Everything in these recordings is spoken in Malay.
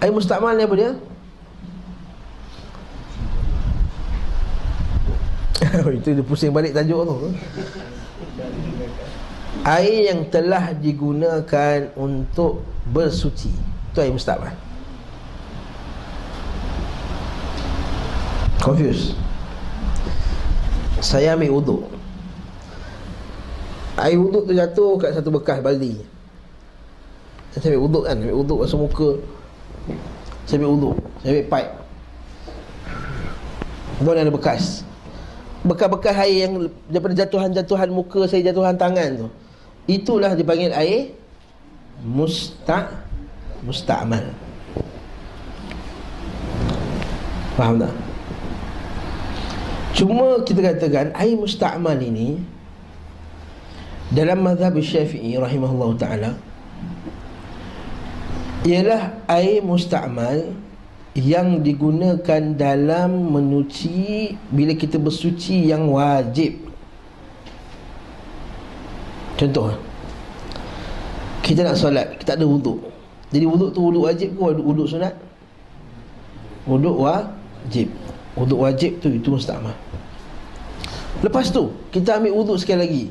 Air mustakmal ni apa dia? Itu dia pusing balik tajuk tu. Air yang telah digunakan untuk bersuci, itu air mustakmal. Confused. Saya ambil wuduk, air wuduk tu jatuh kat satu bekas baldi. Saya ambil wuduk kan, ambil wuduk basuh muka. Saya ambil wuduk, saya ambil pipe. Kemudian ada bekas, bekas-bekas air yang daripada jatuhan-jatuhan muka saya, jatuhan tangan tu, itulah dipanggil air mustakmal. Faham tak? Cuma kita katakan air mustakmal ini dalam mazhab Syafi'i rahimahullah ta'ala ialah air mustakmal yang digunakan dalam menyuci bila kita bersuci yang wajib. Contoh, kita nak solat, kita ada wuduk. Jadi wuduk tu wuduk wajib ke wuduk sunat? Wuduk wajib. Wuduk wajib tu, itu mustakmal. Lepas tu kita ambil wuduk sekali lagi.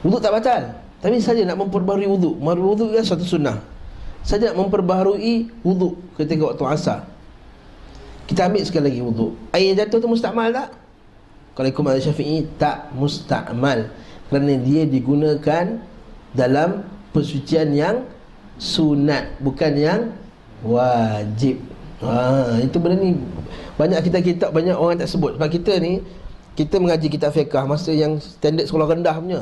Wuduk tak batal, tapi saja nak memperbaharui wuduk. Wuduk kan satu sunnah. Saja nak memperbaharui wuduk ketika waktu asar, kita ambil sekali lagi wuduk. Air yang jatuh tu mustakmal tak? Kalau ikut mazhab Syafi'i, tak mustakmal, kerana dia digunakan dalam persucian yang sunat, bukan yang wajib. Itu benda ni banyak kitab-kitab, banyak orang tak sebut. Sebab kita ni, kita mengaji kitab fiqh masa yang standard sekolah rendah punya,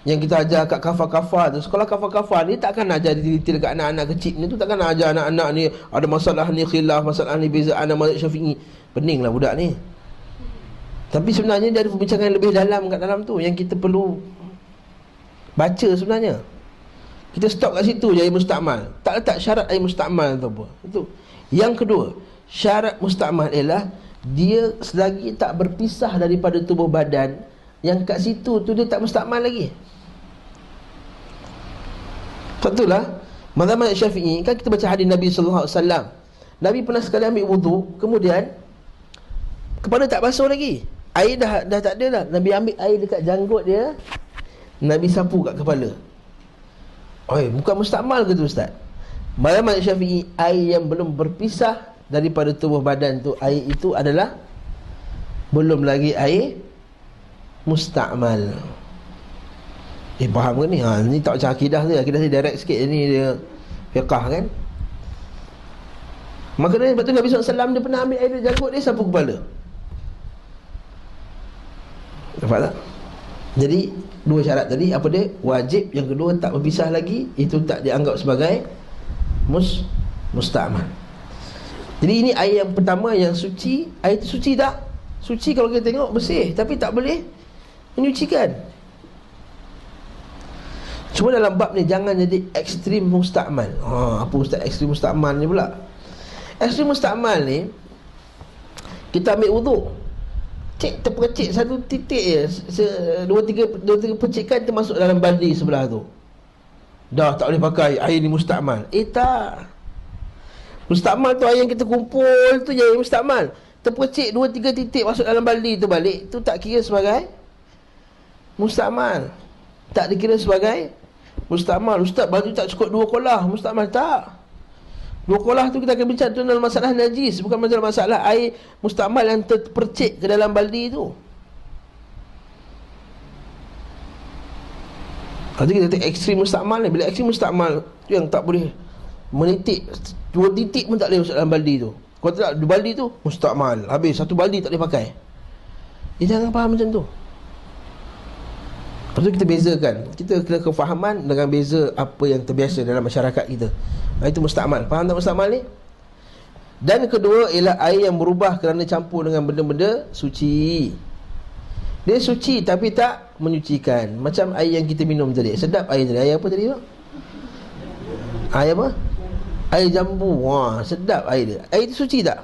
yang kita ajar kat kafar-kafar tu. Sekolah kafar-kafar ni takkan ajar detail dekat anak-anak kecil ni tu. Takkan ajar anak-anak ni ada masalah ni khilaf, masalah ni beza ana mazhab Syafi'i. Pening lah budak ni. Tapi sebenarnya dia ada perbincangan yang lebih dalam kat dalam tu, yang kita perlu baca sebenarnya. Kita stop kat situ je air mustakmal. Tak letak syarat air mustakmal tu apa. Itu. Yang kedua, syarat mustakmal ialah dia selagi tak berpisah daripada tubuh badan, yang kat situ tu dia tak mustakmal lagi. Sebab itulah mazhab Syafi'i, kan kita baca hadis Nabi sallallahu alaihi wasallam. Nabi pernah sekali ambil wuduk, kemudian kepala tak basuh lagi. Air dah tak ada dah. Nabi ambil air dekat janggut dia, Nabi sapu kat kepala. Bukan mustakmal ke tu ustaz? Mazhab Syafi'i, air yang belum berpisah daripada tubuh badan tu, air itu adalah belum lagi air mustakmal. Faham ke ni? Ni tak macam akidah dia. Akidah dia direct sikit, ni dia fiqah kan. Maka sebab tu Nabi SAW dia pernah ambil air dari janggut dia, sapu kepala. Nampak tak? Jadi dua syarat tadi, apa dia? Wajib. Yang kedua tak berpisah lagi, itu tak dianggap sebagai mustakmal. Jadi ini air yang pertama yang suci. Air itu suci tak? Suci kalau kita tengok bersih, tapi tak boleh menyucikan. Cuma dalam bab ni jangan jadi ekstrim mustakmal. Apa ustaz ekstrim mustakmal ni pula? Ekstrim mustakmal ni, kita ambil wuduk, terpercik satu titik je, dua tiga percikan termasuk dalam baldi sebelah tu, dah tak boleh pakai, air ni mustakmal. Tak. Mustakmal tu air yang kita kumpul tu je mustakmal. Terpercik 2-3 titik masuk dalam baldi tu balik, tu tak kira sebagai mustakmal. Tak dikira sebagai mustakmal. Ustaz, baldi tak cukup 2 kolah, mustakmal tak. 2 kolah tu kita akan bincang tu dalam masalah najis, bukan masalah air mustakmal yang terpercik ke dalam baldi tu. Kalau kita tengok ekstrim mustakmal ni, bila ekstrim mustakmal tu yang tak boleh menitik, 2 titik pun tak boleh masuk dalam baldi tu. Kalau tak, di baldi tu mustakmal, habis satu baldi tak boleh pakai. Jangan faham macam tu. Lepas tu kita bezakan, kita kena kefahaman dengan beza apa yang terbiasa dalam masyarakat kita. Itu mustakmal. Faham tak mustakmal ni? Dan kedua ialah air yang berubah kerana campur dengan benda-benda suci. Dia suci tapi tak menyucikan. Macam air yang kita minum tadi. Sedap air tadi. Air apa tadi tu? Air apa? Air jambu. Sedap air dia. Air itu suci tak?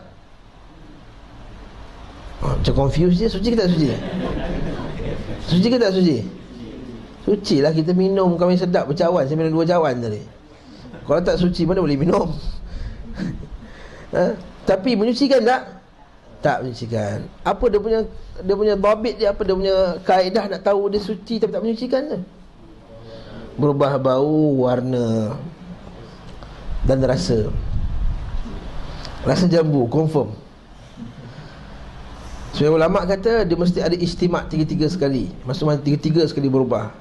Macam confused je. Suci ke tak suci? Suci ke tak suci? Suci lah, kita minum kami sedap bercawan. Saya minum 2 cawan tadi. Kalau tak suci mana boleh minum? Tapi menyucikan tak? Tak menyucikan. Apa dia punya dhabit dia, apa dia punya kaedah nak tahu dia suci tapi tak menyucikan tu? Berubah bau, warna dan rasa. Rasa jambu, confirm. Sebagai ulama kata dia mesti ada istimak 3-3 sekali. Maksudnya 3-3 sekali berubah.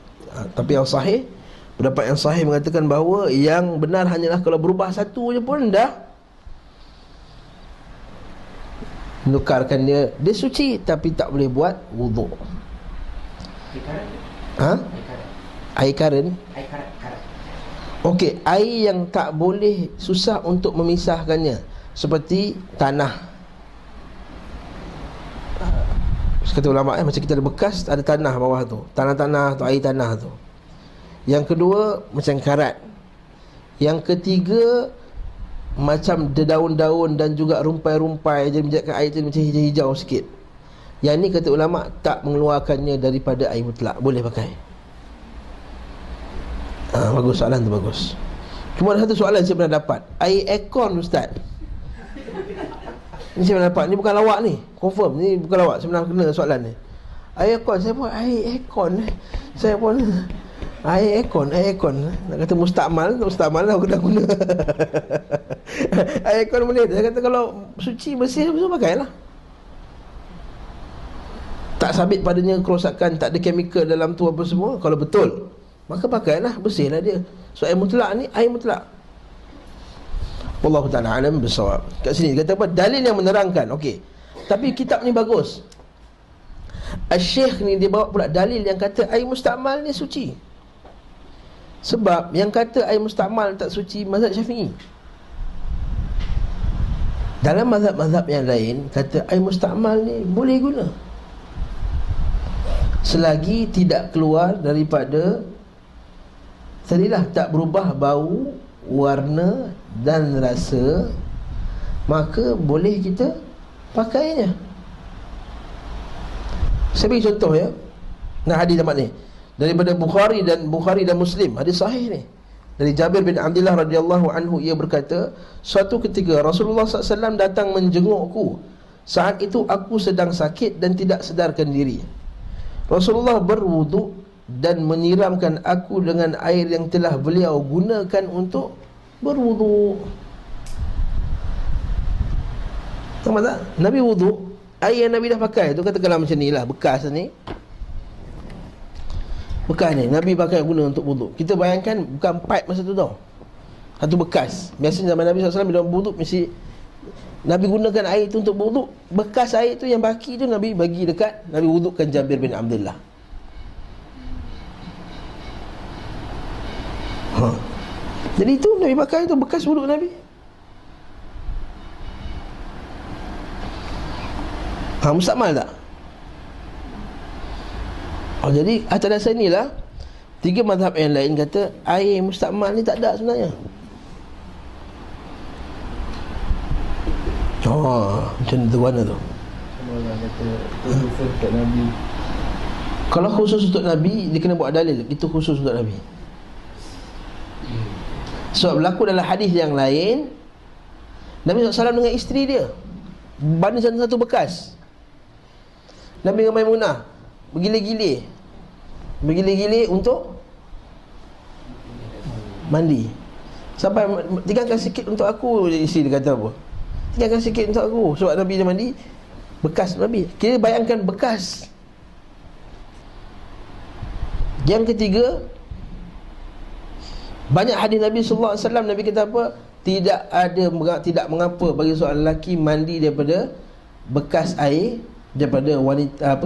Tapi yang sahih, pendapat yang sahih mengatakan bahawa yang benar hanyalah kalau berubah satu je pun dah menukarkan dia suci tapi tak boleh buat wuduk. Air karen? Okey, air yang tak boleh, susah untuk memisahkannya, seperti tanah. Kata ulama macam kita ada bekas, ada tanah bawah tu, tanah-tanah tu, air tanah tu. Yang kedua macam karat. Yang ketiga macam dedaun-daun dan juga rumpai-rumpai, jadi menjadikan air tu macam hijau-hijau sikit. Yang ni kata ulama tak mengeluarkannya daripada air mutlak, boleh pakai. Bagus, soalan tu bagus. Cuma ada satu soalan saya pernah dapat. Air aircon ustaz, ni saya pernah dapat. Ni bukan lawak ni, confirm ni bukan lawak. Saya pernah kena soalan ni. Air aircon, saya pun air aircon saya pun air aircon nak kata mustakmal lah kena guna. Air aircon boleh. Saya kata kalau suci bersih pakailah. Tak sabit padanya kerosakan, tak ada chemical dalam tu apa semua. Kalau betul, maka pakailah, bersihlah dia. So air mutlak ni air mutlak. Wallahu ta'ala alam bisawab. Kat sini kata apa? Dalil yang menerangkan. Okey. Tapi kitab ni bagus. Al-Syekh ni dia bawa pula dalil yang kata air mustakmal ni suci. Sebab yang kata air mustakmal tak suci mazhab Syafi'i. Dalam mazhab-mazhab yang lain kata air mustakmal ni boleh guna selagi tidak keluar daripada, tadilah tak berubah bau, warna dan rasa, maka boleh kita pakainya. Saya bagi contoh ya. Nah, hadis tempat ni daripada Bukhari dan Muslim, hadis sahih ni. Dari Jabir bin Abdullah radhiyallahu anhu, ia berkata, suatu ketika Rasulullah SAW datang menjengukku. Saat itu aku sedang sakit dan tidak sedarkan diri. Rasulullah berwuduk dan menyiramkan aku dengan air yang telah beliau gunakan untuk berwuduk. Nampak tak? Nabi wuduk, air yang Nabi dah pakai tu, katakanlah macam ni lah, bekas ni, bekas ni Nabi pakai guna untuk wuduk. Kita bayangkan bukan pipe masa tu tau, satu bekas. Biasanya zaman Nabi SAW bila wuduk mesti Nabi gunakan air tu untuk wuduk. Bekas air tu yang baki tu Nabi bagi dekat, Nabi wudukkan Jabir bin Abdullah. Jadi itu Nabi pakai tu bekas wuduk Nabi. Mustakmal tak? Jadi atas dasar inilah tiga mazhab yang lain kata air mustakmal ni tak ada sebenarnya. Macam tu mana tu? Kalau khusus untuk Nabi, dia kena buat dalil. Itu khusus untuk Nabi. Sebab berlaku dalam hadis yang lain, Nabi SAW dengan isteri dia banding satu bekas. Nabi dengan Maimunah bergilir-gilir untuk mandi. Sampai tinggalkan sikit untuk aku, isteri dia kata apa? Tinggalkan sikit untuk aku. Sebab Nabi dia mandi, bekas Nabi. Kita bayangkan bekas. Yang ketiga, banyak hadis Nabi SAW, Nabi kata apa? Tidak mengapa bagi seorang lelaki mandi daripada bekas air, daripada wanita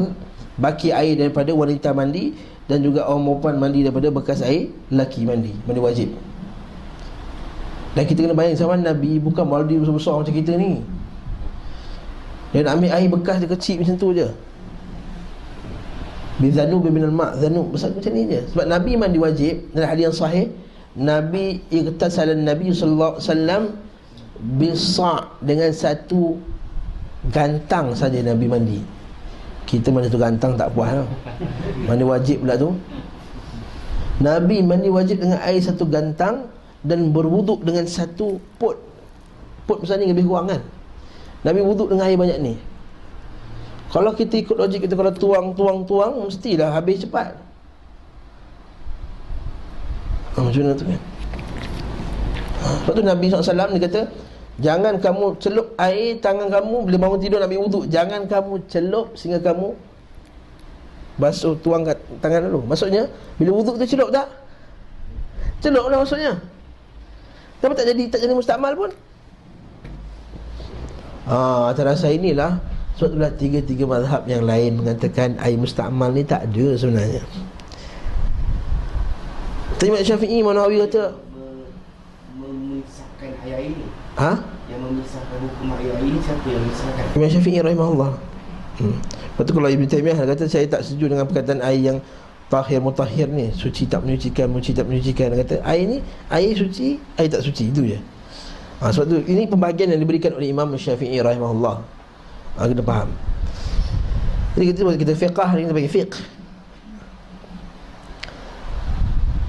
baki air daripada wanita mandi, dan juga orang perempuan mandi daripada bekas air lelaki mandi wajib. Dan kita kena bayang zaman Nabi bukan baldi besar-besar macam kita ni. Dia nak ambil air bekas dia kecil macam tu je. Bizanub binal ma', zanub besar macam ni je. Sebab Nabi mandi wajib. Dalam hadis yang sahih, Nabi ightasalan Nabi sallallahu alaihi wasallam bisa' dengan satu gantang saja Nabi mandi. Kita mandi tu gantang tak puas lah. Mandi wajib pula tu. Nabi mandi wajib dengan air satu gantang, dan berwuduk dengan satu pot. Pot besar ni lebih kurang kan. Nabi wuduk dengan air banyak ni. Kalau kita ikut logik kita, kalau tuang, mestilah habis cepat. Macam mana tu kan? Sebab tu Nabi SAW dia kata, jangan kamu celup air tangan kamu bila bangun tidur Nabi wuduk. Jangan kamu celup sehingga kamu basuh, tuang kat tangan dulu. Maksudnya bila wuduk tu celup tak? Celup lah maksudnya. Tapi tak jadi mustakmal pun. Terasa inilah. Sebab itulah tiga mazhab yang lain mengatakan air mustakmal ni tak ada sebenarnya. Imam Syafi'i, Imam Nawawi kata memisahkan ayat ini. Yang memisahkan hukum ayat ini siapa yang memisahkan? Imam Syafi'i rahimahullah. Lepas tu kalau Ibn Taymiyah kata saya tak setuju dengan perkataan air yang tahir mutahhir ni, suci tak menyucikan, mencuci tak menyucikan. Dia kata air ni, air suci, air tak suci, itu je. Sebab tu ini pembahagian yang diberikan oleh Imam Syafi'i rahimahullah. Kita faham. Jadi kita fiqh, kita bagi fiqh.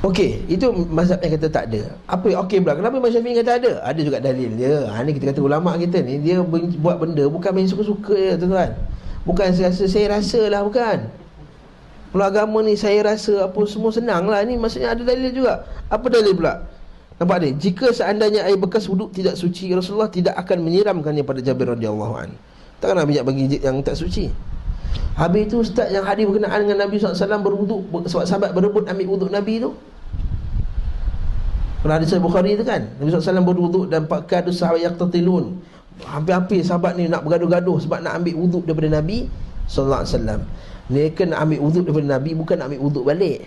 Okey, itu mazhab yang kata tak ada. Apa okey pula? Kenapa Imam Syafi'i kata ada? Ada juga dalil dia. Ni kita kata ulama kita ni dia buat benda bukan main suka-suka je, tuan-tuan. Bukan saya rasa lah, bukan. Kalau agama ni saya rasa apa semua senang lah. Ni maksudnya ada dalil juga. Apa dalil pula? Nampak ni? Jika seandainya air bekas wuduk tidak suci, Rasulullah tidak akan menyiramkannya pada Jabir radhiyallahu anhu. Takkan Nabi nak bagi yang tak suci. Habis tu ustaz yang hadis berkenaan dengan Nabi SAW berwuduk, sebab sahabat berebut ambil wuduk Nabi tu. Pernah hadis Bukhari tu kan, Nabi SAW berwuduk dan pakar tu sahabat yaqtatilun. Hampir-hampir sahabat ni nak bergaduh-gaduh sebab nak ambil wuduk daripada Nabi SAW. Mereka nak ambil wuduk daripada Nabi, bukan nak ambil wuduk balik.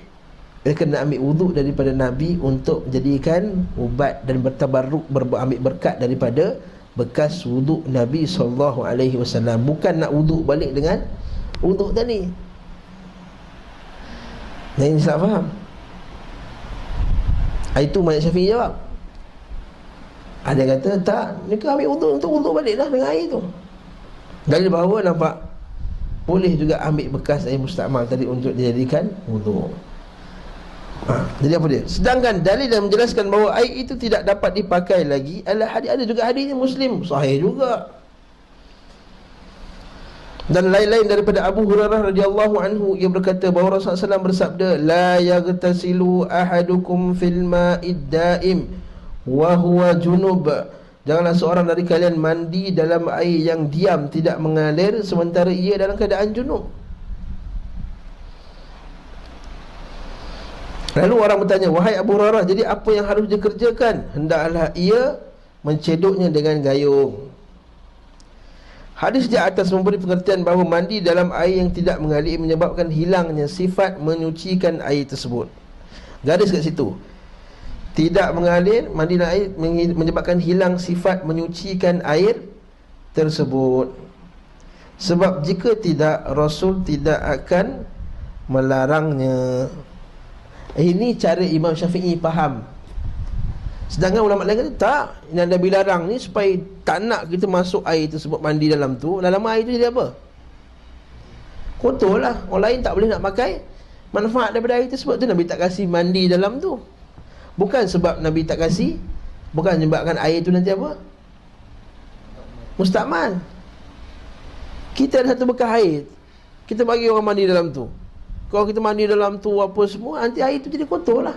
Mereka nak ambil wuduk daripada Nabi untuk menjadikan ubat dan bertabarruk, ambil berkat daripada bekas wuduk Nabi SAW. Bukan nak wuduk balik dengan wuduk tadi. Yang ini salah faham. Itu Mazhab Syafi'i jawab. Ada yang kata tak, mereka ambil wuduk untuk wuduk balik lah dengan air tu. Dari bawah nampak boleh juga ambil bekas air mustakmal tadi untuk dijadikan wuduk. Jadi apa dia? Sedangkan dalil yang menjelaskan bahawa air itu tidak dapat dipakai lagi adalah hadis, ada juga hadisnya Muslim, sahih juga. Dan lain-lain daripada Abu Hurairah radhiyallahu anhu, ia berkata bahawa Rasulullah SAW bersabda, la yaghtasilu ahadukum fil ma'id daim wa huwa junub. Janganlah seorang dari kalian mandi dalam air yang diam, tidak mengalir sementara ia dalam keadaan junub. Lalu orang bertanya, wahai Abu Hurairah, jadi apa yang harus dikerjakan? Hendaklah ia mencedoknya dengan gayung. Hadis di atas memberi pengertian bahawa mandi dalam air yang tidak mengalir menyebabkan hilangnya sifat menyucikan air tersebut. Garis kat situ. Tidak mengalir, mandi dalam air menyebabkan hilang sifat menyucikan air tersebut. Sebab jika tidak, Rasul tidak akan melarangnya. Ini cara Imam Syafi'i faham. Sedangkan ulama lain kata tak, yang Nabi larang ni supaya tak nak kita masuk air tersebut, mandi dalam tu. Dalam air tu jadi apa? Kotor lah. Orang lain tak boleh nak pakai manfaat daripada air tersebut. Tu Nabi tak kasih mandi dalam tu. Bukan sebab Nabi tak kasih, bukan sebabkan air tu nanti apa? Mustakmal. Kita ada satu bekas air, kita bagi orang mandi dalam tu. Kalau kita mandi dalam tu apa semua, nanti air tu jadi kotor lah,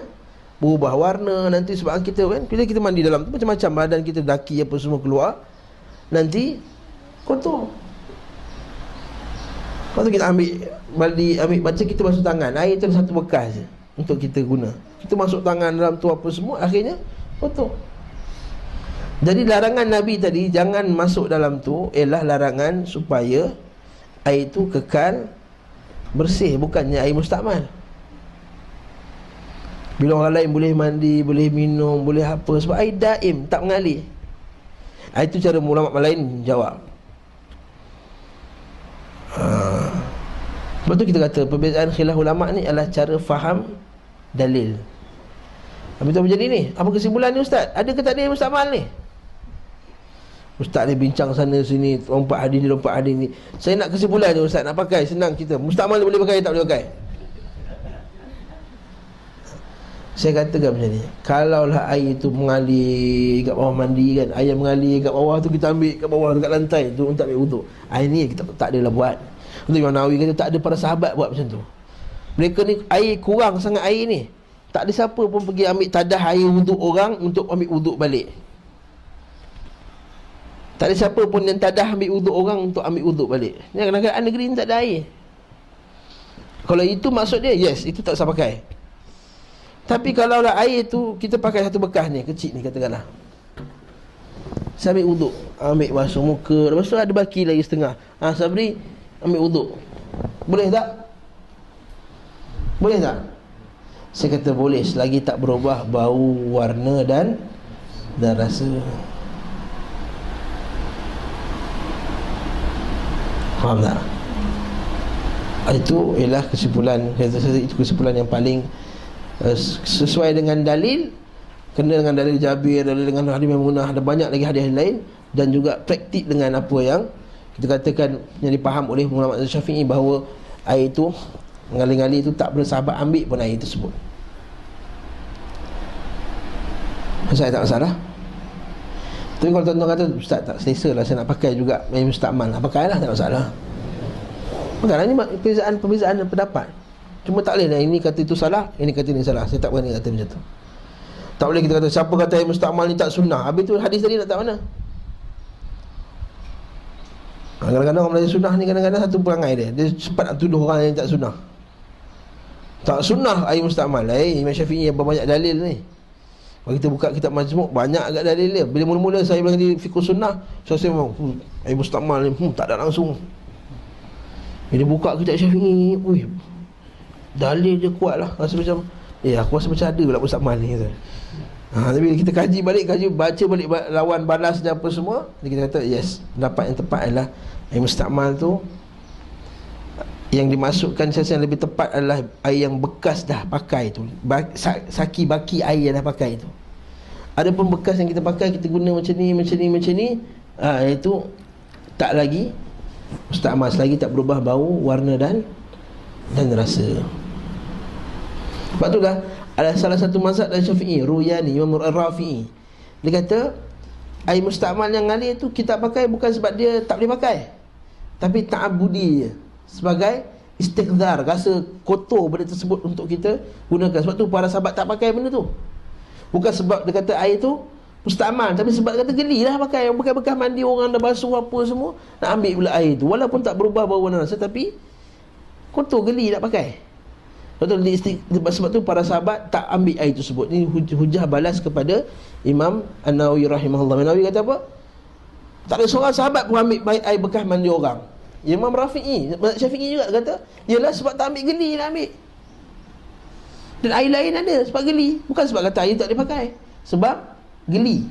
berubah warna nanti. Sebab kita kan, bila kita mandi dalam tu, macam-macam badan kita, daki apa semua keluar, nanti kotor. Lepas tu kita ambil baldi, ambil baca, kita basuh tangan. Air tu satu bekas je untuk kita guna. Kita masuk tangan dalam tu apa semua, akhirnya kotor. Jadi larangan Nabi tadi, jangan masuk dalam tu, ialah larangan supaya air tu kekal bersih, bukannya air mustakmal. Bila orang lain boleh mandi, boleh minum, boleh apa, sebab air daim, tak mengalir. Itu cara ulama lain jawab. Sebab tu kita kata perbezaan khilaf ulama ni adalah cara faham dalil. Habis tu jadi ni, apa kesimpulan ni ustaz? Ada ke tak ada mustakmal ni? Ustaz ni bincang sana sini, lompat hadis ni, lompat hadis ni. Saya nak kesimpulan ni ustaz, nak pakai senang kita. Mustakmal boleh pakai, tak boleh pakai? Saya katakan macam ni, kalaulah air tu mengalir kat bawah mandi kan, air mengalir kat bawah tu, kita ambil kat bawah dekat lantai tu untuk ambil wuduk. Air ni kita tak adalah buat. Untuk Imam Nawawi kata tak ada para sahabat buat macam tu. Mereka ni air kurang sangat air ni, tak ada siapa pun pergi ambil tadah air wuduk orang untuk ambil wuduk balik. Tak ada siapa pun yang tadah ambil wuduk orang untuk ambil wuduk balik. Ni kadang-kadang negeri ni tak ada air. Kalau itu maksud dia, yes, itu tak usah pakai. Tapi kalau lah air tu kita pakai satu bekas ni, kecil ni katakanlah, saya ambil wuduk, ambil basuh muka, lepas tu ada baki lagi setengah, Sabri ambil wuduk, boleh tak? Boleh tak? Saya kata boleh, selagi tak berubah bau, warna dan rasa. Faham tak? Itu ialah kesimpulan. Itu kesimpulan yang paling sesuai dengan dalil, kena dengan dalil Jabir, dalil dengan hadis Maimunah, ada banyak lagi hadis lain, dan juga praktik dengan apa yang kita katakan yang dipaham oleh ulama Syafi'i, bahawa air itu mengalir-ngalir itu tak bersahabat ambil pun air tersebut. Saya tak masalah. Tapi kalau tuan-tuan kata, Ustaz tak selesa lah, saya nak pakai juga air mustakmal, pakailah, tak masalah. Pakailah, ni perbezaan pendapat. Cuma tak boleh lah ini kata itu salah, ini kata ini salah. Saya tak berani kata macam tu. Tak boleh kita kata siapa kata air mustakmal ni tak sunnah, habis tu hadis tadi nak tak mana. Kadang-kadang orang belajar sunnah ni, kadang-kadang satu perangai dia cepat nak tuduh orang yang tak sunnah. Tak sunnah air mustakmal. Imam Syafi'i yang banyak dalil ni. Kalau kita buka kitab Majmu', banyak agak dalil dia. Bila mula-mula saya bilang di fiqh sunnah, saya memang air mustakmal ni tak ada langsung. Bila buka kitab Syafi'i, dalil dia kuat lah. Rasa macam aku rasa macam ada pula mustakmal ni kata. Tapi bila kita kaji balik, baca balik lawan balas dan apa semua, kita kata yes, pendapat yang tepat adalah air mustakmal tu, yang dimasukkan secara yang lebih tepat adalah air yang bekas dah pakai tu, saki baki air yang dah pakai tu. Ada pun bekas yang kita pakai, kita guna macam ni, itu tak lagi mustakmal selagi tak berubah bau, warna dan rasa. Sebab tu lah ada salah satu mazhab dari Syafi'i, Ruyani, Imam Ar-Rafi'i, dia kata air mustakmal yang ngalir tu kita pakai bukan sebab dia tak boleh pakai, tapi ta'abudi je, sebagai istiqdar, rasa kotor benda tersebut untuk kita gunakan. Sebab tu para sahabat tak pakai benda tu, bukan sebab dia kata air tu mustakmal, tapi sebab dia kata gelilah pakai, bekas mandi orang dah basuh apa semua, nak ambil pula air tu, walaupun tak berubah bau warna rasa, tapi kotor, geli nak pakai. Sebab tu para sahabat tak ambil air tersebut. Ini hujah balas kepada Imam An-Nawawi rahimahullah. An-Nawawi kata apa? Tak ada seorang sahabat pun ambil air bekas mandi orang. Imam Syafi'i juga kata, yalah sebab tak ambil geli nak ambil. Dan air lain ada sebab geli, bukan sebab kata air tak dipakai, sebab geli.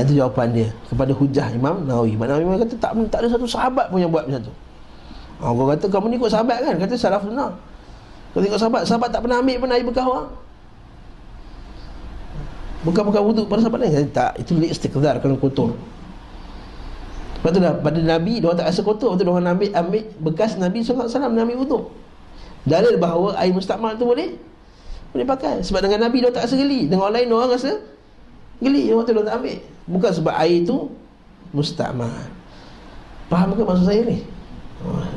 Itu jawapan dia kepada hujah Imam Nawawi. Imam Nawawi kata tak ada satu sahabat pun yang buat macam tu. Kau kata kamu ni ikut sahabat kan, kata salaf sunnah. Kau tengok sahabat tak pernah ambil pun air bekas orang. Bukan wuduk para sahabat ni. Tak, itu istiqdar kalau kotor. Lepas tu dah pada Nabi dia tak rasa kotor, lepas tu dia orang ambil bekas Nabi sallallahu alaihi wasallam ambil wuduk. Dalil bahawa air mustakmal tu boleh pakai. Sebab dengan Nabi dia tak rasa geli, dengan orang lain orang rasa geli, orang tu dia tak ambil. Bukan sebab air tu mustakmal. Faham ke maksud saya ni?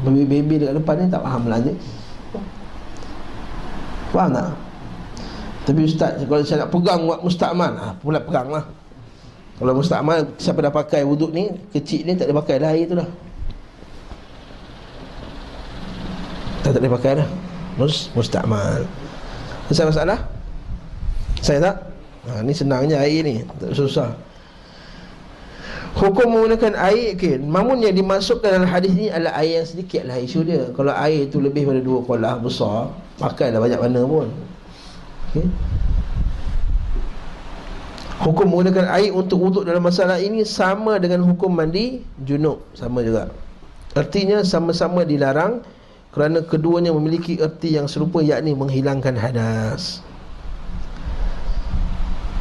Baby dekat depan ni tak faham lah je. Faham tak? Tapi Ustaz, kalau saya nak pegang buat mustakmal, pula pegang lah. Kalau mustakmal, siapa dah pakai wuduk ni, kecil ni tak boleh pakai dah air tu dah. Tak boleh pakai dah mustakmal. Saya masalah? Saya tak? Ni senangnya air ni, tak susah. Hukum menggunakan air, namun yang dimasukkan dalam hadis ni adalah air yang sedikit lah isu dia. Kalau air tu lebih pada 2 kolah besar, pakailah banyak mana pun. Hukum menggunakan air untuk wuduk dalam masalah ini sama dengan hukum mandi junub, sama juga. Artinya sama-sama dilarang kerana keduanya memiliki erti yang serupa, yakni menghilangkan hadas.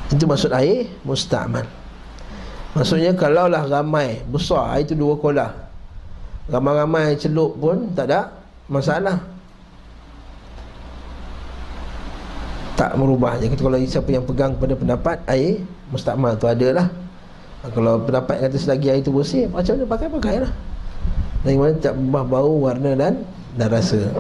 Itu maksud air mustakmal. Maksudnya kalaulah ramai besar, air tu 2 kolah, ramai-ramai celup pun tak ada masalah. tak merubah. Jadi kalau siapa yang pegang pada pendapat air mustakmal tu adalah, kalau pendapat yang kata selagi air tu bersih, macam mana pakai lah. Dan mana tak berubah bau, warna dan rasa.